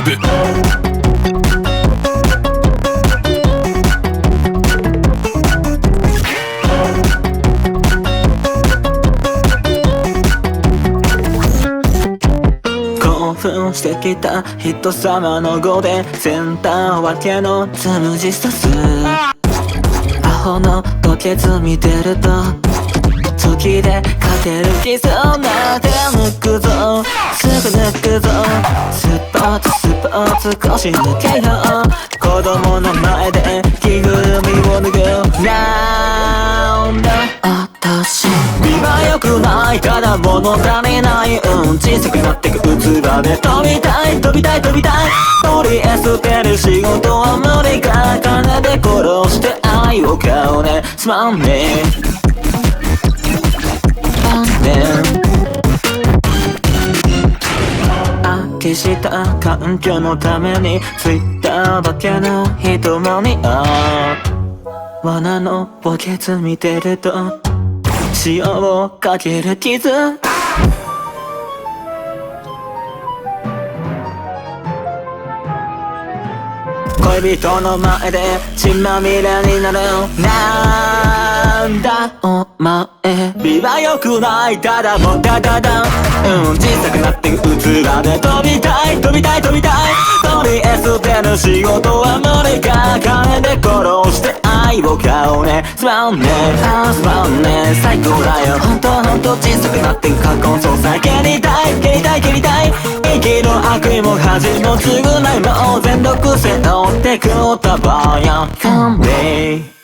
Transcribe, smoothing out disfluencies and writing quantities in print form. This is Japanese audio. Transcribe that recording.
ブ。興奮してきた人様の語でセンター分けのつむじさす。アホの吐血見てると時で勝てる気そうな手抜くぞ、すぐ抜くぞ、スポーツスポーツ腰抜けよう、子供の前で着ぐるみを脱ぐ。なんだ私見は良くない、ただ物足りない、小さくなってく器で飛びたい飛びたい飛びたい、取り捨てる仕事は無理か、金で殺して愛を買うね、すまんね消した環境のために Twitter だけの人マニア、罠の墓穴見てると塩をかける傷、恋人の前で血まみれになる。なんだお前美は良くない、ただもただだ、小さくなってく器で飛びたい飛びたい飛びたい、取り捨てる仕事は無理か、金で殺して愛を買うね、すまんねすまんね、最高だよ、ほんとほんと小さくなってく過去操作、蹴りたい蹴りたい蹴りたい、生きる悪意も恥も償いも全力背負ってくったばや勘弁